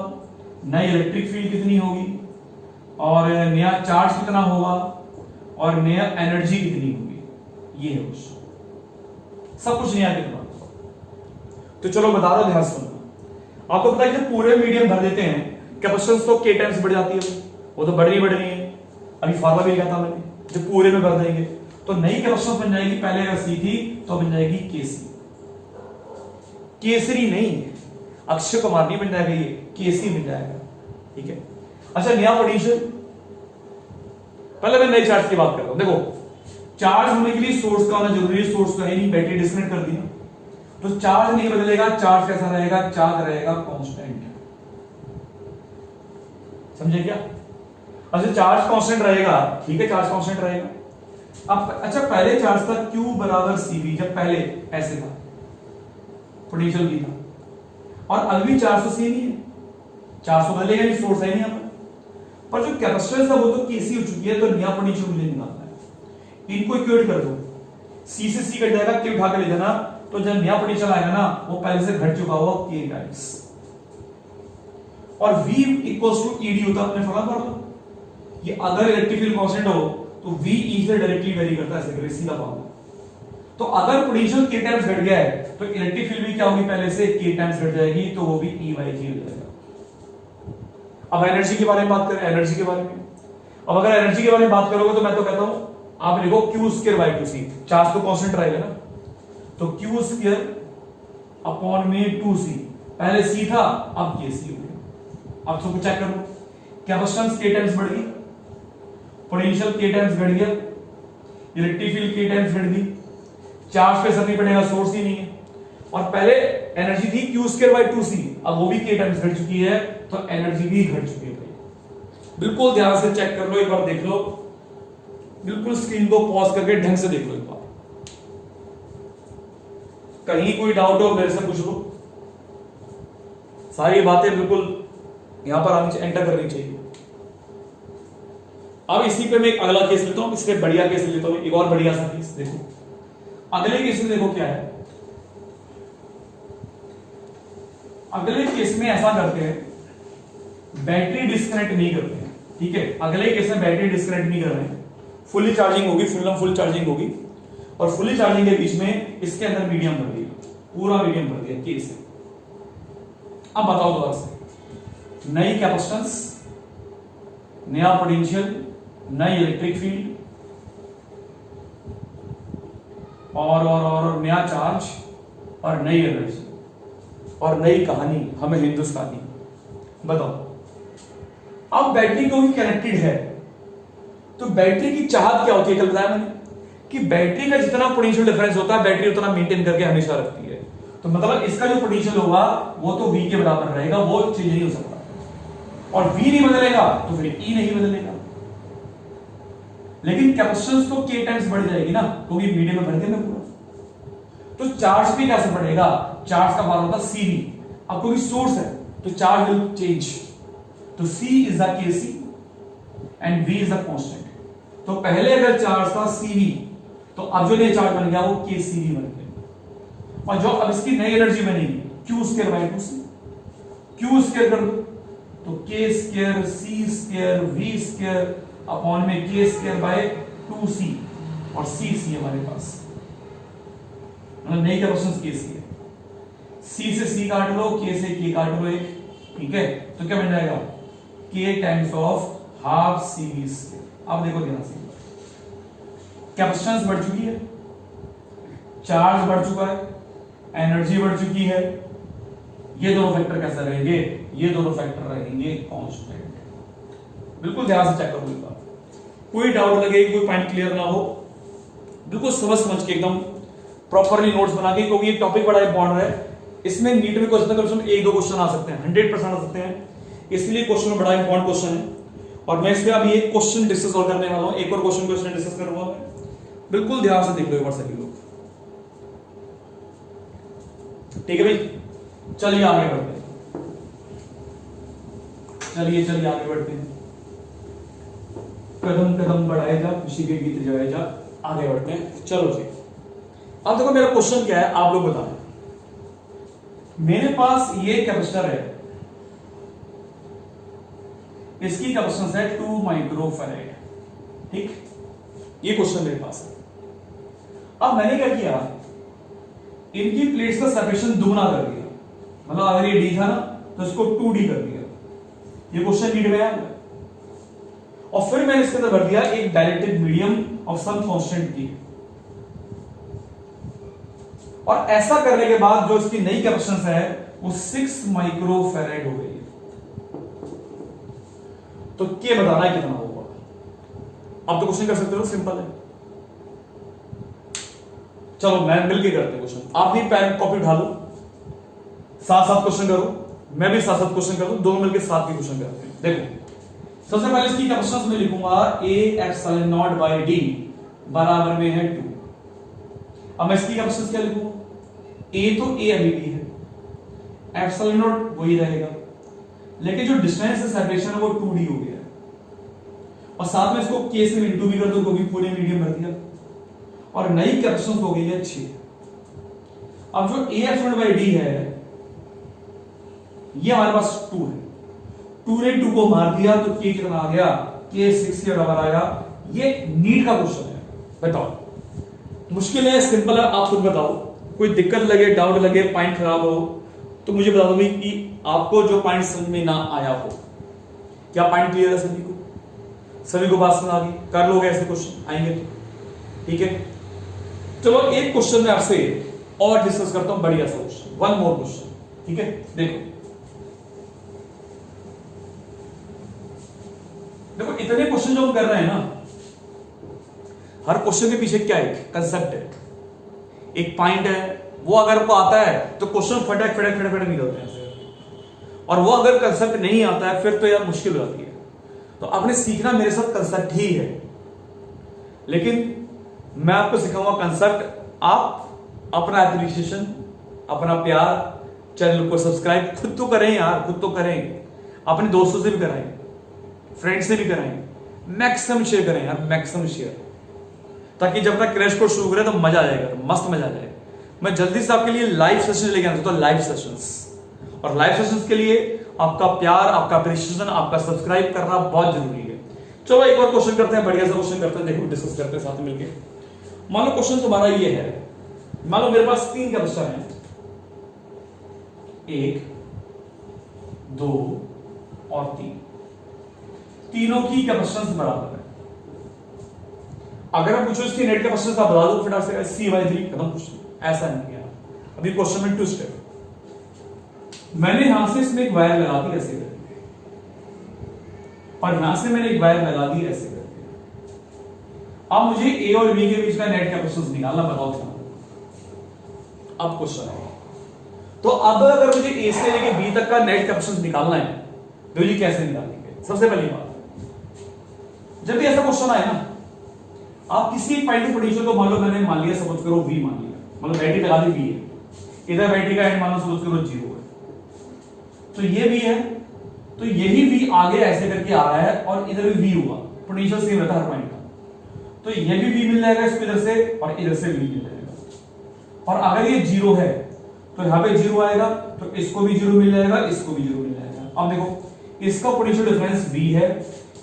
[SPEAKER 1] नई इलेक्ट्रिक फील्ड कितनी होगी, और नया चार्ज कितना होगा, और नया एनर्जी कितनी होगी। ये है क्वेश्चन, सब कुछ नया कितना। तो चलो बता दो, ध्यान सुनना। आपको पता है कि पूरे मीडियम भर देते हैं कैपेसिटेंस तो k टाइम्स बढ़ जाती है, वो तो बढ़ रही है। अभी फार्मूला भी लिखा था मैंने, जब पूरे में भर देंगे तो नई कैपेसिटेंस बन जाएगी, पहले अगर C थी तो बन जाएगी KC। केसरी नहीं, अक्षय कुमार नहीं बन जाएगा, ये KC बन जाएगा, ठीक है। अच्छा, नया पोटेंशियल, पहले मैं नए चार्ज की बात करता हूं। देखो, चार्ज होने के लिए सोर्स का होना जरूरी है, सोर्स का है नहीं, बैटरी डिस्कनेक्ट कर दिया तो चार्ज नहीं बदलेगा। चार्ज कैसा रहेगा, चार्ज रहेगा कांस्टेंट, समझे क्या। अच्छा, चार्ज कांस्टेंट रहेगा, ठीक है, चार्ज कांस्टेंट रहेगा। अब अच्छा, पहले चार्ज था Q बराबर CV, जब पहले ऐसे था पोटेंशियल भी था, और अभी चार्ज तो सेम ही है, चार्ज तो बदलेगा नहीं, सोर्स है नहीं यहाँ पर जो कैपेसिटेंस था वो तो KC हो चुकी है, तो नया पोटेंशियल मुझे निकालना है। इनको इक्वेट कर दो, C से C कट जाएगा, K उठा के ले जाना, तो जब नया पोटेंशियल आएगा ना वो पहले से घट चुका हुआ K टाइम्स, और V इक्वल्स टू ED होता है, अपने फॉर्मूला पढ़ लो। ये अगर इलेक्ट्रिक फील्ड कांस्टेंट हो तो V E से डायरेक्टली वेरी करता है, ऐसे सीधा फॉर्मूला। तो अगर पोटेंशियल K टाइम्स घट गया है तो इलेक्ट्रिक फील्ड भी क्या होगी, पहले से K टाइम्स घट जाएगी, तो वो भी E/K हो जाएगा। अब एनर्जी के बारे में बात करें, एनर्जी के बारे में। अब अगर एनर्जी के बारे में बात करोगे तो मैं तो कहता हूं आप लिखो Q²/2C, चार्ज तो कांस्टेंट रहेगा ना, तो Q² अपॉन में 2C, पहले C था अब KC हो गया। अब सबको चेक करो, कैपेसिटेंस K टाइम्स बढ़ गई, पोटेंशियल K टाइम्स घट गया, इलेक्ट्रिक फील्ड K टाइम्स घट गई, चार्ज पे असर नहीं पड़ेगा, सोर्स ही नहीं है, और पहले एनर्जी थी Q²/2C, अब वो भी K टाइम्स घट चुकी है, तो एनर्जी भी घट चुकी है भाई। बिल्कुल ध्यान से चेक कर लो, एक बार देख लो, बिल्कुल स्क्रीन को पॉज करके ढंग से देख लो एक बार। कहीं कोई डाउट हो मेरे से पूछ लो, सारी बातें बिल्कुल यहां पर आनी एंटर करनी चाहिए। अब इसी पे मैं एक अगला केस लेता हूं, इससे बढ़िया केस लेता हूं, एक और बढ़िया सा केस देखो। अगले केस में देखो क्या है, अगले केस में ऐसा करते हैं, बैटरी डिस्कनेक्ट नहीं करते हैं, ठीक है। अगले केस में बैटरी डिस्कनेक्ट नहीं कर रहे हैं, फुली चार्जिंग होगी, फुल चार्जिंग होगी, और फुली चार्जिंग के बीच में इसके अंदर मीडियम भर दिया, पूरा मीडियम भर दिया केस है। अब बताओ दोबारा से, नई कैपेसिटेंस, नया पोटेंशियल, नई इलेक्ट्रिक फील्ड, और नया चार्ज, और नई एनर्जी, और नई कहानी हमें हिंदुस्तानी। बताओ, अब बैटरी को भी कनेक्टेड है, तो बैटरी की चाहत क्या होती है, कल बताया मैंने कि बैटरी का जितना पोटेंशियल डिफरेंस होता है बैटरी उतना मेंटेन करके हमेशा रखती है। तो मतलब इसका जो पोटेंशियल होगा वो तो V के बराबर रहेगा, वो चेंज नहीं हो सकता, और V नहीं बदलेगा तो फिर E नहीं बदलेगा। लेकिन कैपेसिटेंस तो K टाइम्स बढ़ जाएगी ना, क्योंकि मीडियम में भर देना पूरा, तो चार्ज भी कैसे बढ़ेगा, चार्ज का मान होता है CV, अब क्योंकि सोर्स है तो चार्ज विल चेंज, तो C is the KC and V is the constant. तो पहले अगर चार्ज था CV, तो अब जो नया चार्ज बन गया वो KCV बन गया, और जो अब इसकी नई एनर्जी बनेगी Q²/2C, Q² कर दो तो K² C² V² अपॉन में K²/2C, और C हमारे पास मतलब नई कैपेसिटेंस KC है। C से C काट लो, K से K काट लो एक, ठीक है, तो क्या बन जाएगा K times of half CV²। अब देखो ध्यान से, कैपेसिटेंस बढ़ चुकी है, चार्ज बढ़ चुका है, एनर्जी बढ़ चुकी है, ये दोनों फैक्टर कैसे रहेंगे, ये दोनों फैक्टर रहेंगे कांस्टेंट। बिल्कुल ध्यान से चेक करो एक बार, कोई डाउट लगे, कोई पॉइंट क्लियर ना हो, बिल्कुल समझ के एकदम प्रॉपरली नोट्स बना के, क्योंकि ये टॉपिक बड़ा इंपॉर्टेंट है। इसमें नीट में क्वेश्चन 1-2 क्वेश्चन आ सकते हैं, 100% आ सकते हैं, इसलिए क्वेश्चन बड़ा इंपॉर्टेंट क्वेश्चन है। और मैं इस पे अभी एक क्वेश्चन डिस्कस और करने वाला हूं, एक और क्वेश्चन डिस्कस करूंगा मैं, बिल्कुल ध्यान से देख लो एक बार सभी लोग। ठीक है भाई, चलिए आगे बढ़ते हैं। चलिए आगे बढ़ते हैं। कदम कदम बढ़ाए जा, खुशी के गीत जाए जा, आगे बढ़ते हैं। चलो जी, अब देखो मेरा क्वेश्चन क्या है, आप लोग बताएं। मेरे पास ये कैपेसिटर है, इसकी कैपेसिटेंस है 2 माइक्रोफैराड। ठीक, ये क्वेश्चन मेरे पास है। अब मैंने क्या किया, इनकी प्लेट्स का सेपरेशन दुगना कर दिया। मतलब अगर ये डी था ना तो इसको 2D कर दिया। ये क्वेश्चन रीड में आया। और फिर मैंने इसके अंदर भर दिया एक dielectric medium of some constant T. और ऐसा करने के बाद जो इसकी नई कैपेसिटेंस है वो 6 माइक्रोफैराड हो गई। तो क्या बताना है कितना होगा? आप तो क्वेश्चन कर सकते हो, सिंपल है। चलो मैं मिलके करते हैं क्वेश्चन। आप भी पेन कॉपी उठा लो, साथ साथ क्वेश्चन करो, मैं भी साथ साथ क्वेश्चन करूं, दोनों मिलके साथ ही क्वेश्चन करते हैं। देखो सबसे पहले इसकी कैपेसिटेंस में लिखूंगा a epsilon not by d बराबर में है 2। अब मैं इसकी कैपेसिटेंस क्या लिखूंगा? a तो a अभी भी है, एप्सिलॉन नॉट वही रहेगा, लेकिन जो डिस्टेंस है सेपरेशन है वो 2d हो गया। और साथ में इसको k से इंटू भी कर दो क्योंकि पूरे मीडियम भर दिया, और नई कैपेसिटेंस हो गई है 6। अब जो a एप्सिलॉन बाय d है ये हमारे पास 2 है, 2 ने 2 को मार दिया तो k कितना आ गया? k 6 के बराबर आया। ये नीट का क्वेश्चन है, बताओ। मुश्किल है, सिंपल है, आप खुद बताओ। कोई दिक्कत लगे, डाउट लगे, पॉइंट खराब हो तो मुझे बता दो भाई कि आपको जो पॉइंट समझ में ना आया हो। क्या पॉइंट क्लियर है सभी को? सभी को बात समझ आ गई? कर लोगे ऐसे क्वेश्चन आएंगे तो ठीक है। चलो एक क्वेश्चन में आपसे और डिस्कस करता हूं, बढ़िया सा क्वेश्चन, वन मोर क्वेश्चन। ठीक है, देखो इतने क्वेश्चन जो हम कर रहे हैं ना, हर क्वेश्चन के पीछे क्या है? कंसेप्ट है, एक पॉइंट है। वो अगर आपको आता है तो क्वेश्चन फटाक फटाक फटाक फटाक निकलते हैं, और वो अगर कंसेप्ट नहीं आता है फिर तो यार मुश्किल हो जाती है। तो आपने सीखना मेरे साथ कंसेप्ट ही है, लेकिन मैं आपको सिखाऊंगा कंसेप्ट। आप अपना एप्रिसिएशन, अपना प्यार, चैनल को सब्सक्राइब खुद तो करें यार, खुद तो करें, अपने दोस्तों से भी कराएं, फ्रेंड से भी कराएं, मैक्सिमम शेयर करें यार, मैक्सिमम शेयर, ताकि जब तक क्रैश कोर्स शुरू करें तो मजा आ जाएगा, मस्त मजा आ जाएगा। मैं जल्दी से आपके लिए लाइव सेशन लेके आता हूं, लाइव सेशंस। और लाइव सेशंस के लिए आपका प्यार, आपका अप्रिशिएशन, आपका सब्सक्राइब करना बहुत जरूरी है। चलो एक और क्वेश्चन करते हैं, बढ़िया सा क्वेश्चन करते हैं, देखो डिस्कस करते हैं साथ में मिलकर। मान लो क्वेश्चन तुम्हारा ये है, मान लो मेरे पास 3 कैपेसिटर हैं, 1 2 और 3, तीनों की कैपेसिटेंस बराबर है। अगर आप पूछो इसकी नेट कैपेसिटेंस आप बता दो फटाक से, C/3 खत्म क्वेश्चन। ऐसा नहीं है, अभी क्वेश्चन में ट्विस्ट है। मैंने यहां से इसमें एक वायर लगा दी ऐसे करके, और यहां से मैंने एक वायर लगा दी ऐसे करके। अब मुझे A और B के बीच का नेट कैपेसिटेंस निकालना, बताओ क्या। अब क्वेश्चन है, तो अब अगर मुझे A से लेके B तक का नेट कैपेसिटेंस निकालना है तो ये कैसे निकालेंगे? सबसे पहली बात, जब भी ऐसा क्वेश्चन आए ना, आप किसी एक पॉइंट पोटेंशियल को मान लो, मैंने मान लिया सपोज करो V मान लिया, मतलब बैटरी लगा दी V है, इधर बैटरी का एंड मान लो सपोज करो 0 है, तो ये V है, तो यही V आगे ऐसे करके आ रहा है और इधर भी V हुआ, पोटेंशियल सेम रहता है हर पॉइंट का, तो ये भी V मिल जाएगा इसको इधर से, और इधर से V मिल जाएगा। और अगर ये 0 है तो यहां पे 0 आएगा, तो इसको भी 0 मिल जाएगा, इसको भी 0 मिल जाएगा। अब देखो इसका पोटेंशियल डिफरेंस V है,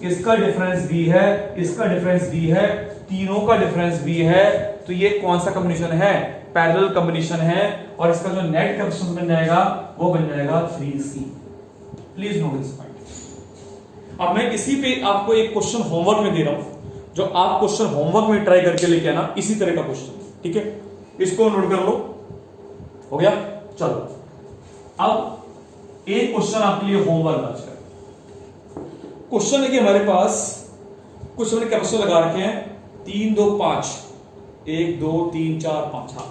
[SPEAKER 1] इसका डिफरेंस V है, इसका डिफरेंस V है, तीनों का डिफरेंस V है, तो ये कौन सा कॉम्बिनेशन है? पैरेलल कॉम्बिनेशन है, और इसका जो नेट कैपेसिटेंस बन जाएगा वो बन जाएगा 3C। Please note this point. अब मैं इसी पे आपको एक क्वेश्चन होमवर्क में दे रहा हूं, जो आप क्वेश्चन होमवर्क में ट्राई करके लेके आना, इसी तरह का क्वेश्चन, ठीक है? इसको नोट कर लो, हो गया? चलो अब एक क्वेश्चन आपके लिए होमवर्क आज का क्वेश्चन है कि हमारे पास कुछ हमने कैपेसिटर लगा रखे हैं 3 2 5, 1 2 3 4 5, हाँ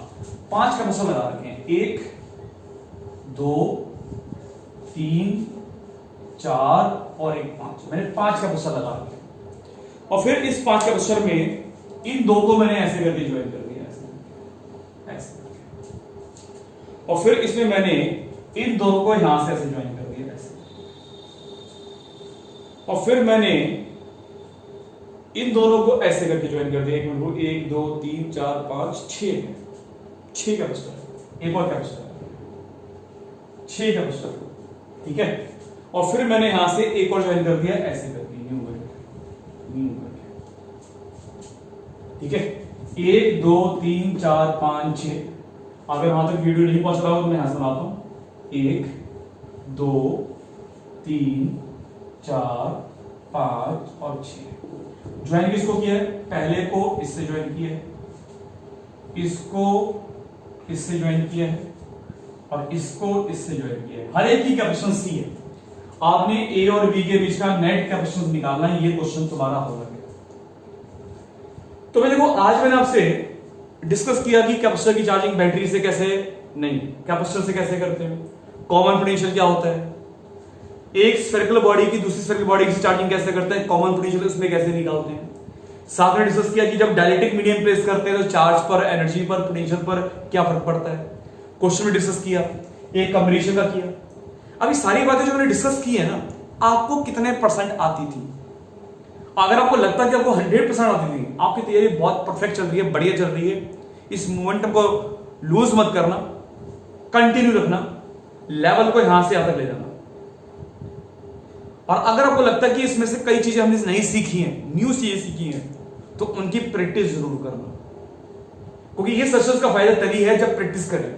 [SPEAKER 1] 5 कैपेसिटर लगा रखे हैं, 1 2 3 4 और 1 5, मैंने 5 कैपेसिटर लगा रखे हैं। और फिर इस 5 कैपेसिटर में इन दो को मैंने ऐसे करके ज्वाइन कर दिया, ऐसे करके। और फिर इसमें मैंने इन दोनों को यहां से ऐसे ज्वाइन कर दिया, ऐसे। और फिर मैंने इन दोनों को ऐसे करके ज्वाइन कर दिया। 1 2 3 4 5 6 कैपेसिटर, एक और कैपेसिटर, 6 कैपेसिटर, ठीक है। और फिर मैंने यहां से एक और ज्वाइन कर दिया, ऐसे करके न्यू करके, ठीक है। 1 2 3 4 5 6। अगर वहां तक वीडियो नहीं पहुंच रहा हो तो मैं यहां से बनाता हूं। 1 2 3 4 5 और 6। ज्वाइन किसको किया है? पहले को इससे ज्वाइन किया है, इसको इससे ज्वाइन किया है, और इसको इससे ज्वाइन किया है। हर एक की कैपेसिटेंस सी है। आपने ए और बी के बीच का नेट कैपेसिटेंस निकालना है। ये क्वेश्चन तुम्हारा होगा। तो मैं देखो, आज मैंने आपसे डिस्कस किया कि कैपेसिटर की चार्जिंग बैटरी से कैसे नहीं, कैपेसिटर से कैसे करते हैं, कॉमन पोटेंशियल क्या होता है, एक स्फेरिकल बॉडी की दूसरी स्फेरिकल बॉडी की चार्जिंग कैसे करते हैं, कॉमन पोटेंशियल उसमें कैसे निकालते हैं। साथ में डिस्कस किया कि जब डायलेक्ट्रिक मीडियम प्लेस करते हैं तो चार्ज पर, एनर्जी पर, पोटेंशियल पर क्या फर्क पड़ता है। क्वेश्चन में डिस्कस किया, एक कॉम्बिनेशन का किया। अभी सारी बातें जो मैंने डिस्कस की है ना, आपको कितने परसेंट आती थी? अगर आपको लगता है कि आपको 100% आती थी, आपकी तैयारी बहुत परफेक्ट चल रही है, बढ़िया चल रही है, इस मोमेंटम को लूज मत करना, कंटिन्यू रखना, लेवल को यहां से यहां तक ले जाना। और अगर आपको लगता है कि इसमें से कई चीजें हमने नहीं सीखी हैं, न्यू चीजें सीखी हैं, तो उनकी प्रैक्टिस जरूर करना, क्योंकि ये सेशंस का फायदा तभी है जब प्रैक्टिस करें।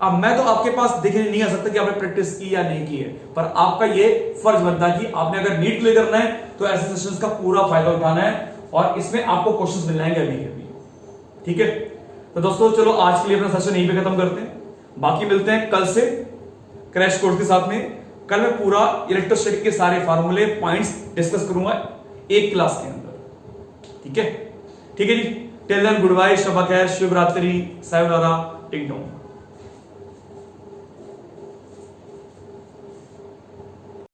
[SPEAKER 1] अब मैं तो आपके पास देखने नहीं आ सकता कि आपने प्रैक्टिस की या नहीं की है, पर आपका ये फर्ज बनता है कि आपने अगर नीट क्लियर करना है तो ऐसे सेशंस का पूरा फायदा उठाना है, और इसमें आपको क्वेश्चंस मिल जाएंगे अभी के अभी, ठीक है। तो दोस्तों चलो आज के लिए अपना सेशन यहीं पे खत्म करते हैं, बाकी मिलते हैं कल से क्रैश कोर्स के साथ में। कल मैं पूरा इलेक्ट्रोस्टैटिक के सारे फार्मूले पॉइंट्स डिस्कस करूंगा एक क्लास के अंदर, ठीक है जी। टिल देन गुड बाय, शब खैर, शुभ रात्रि, सायोनारा, टिंग टोंग।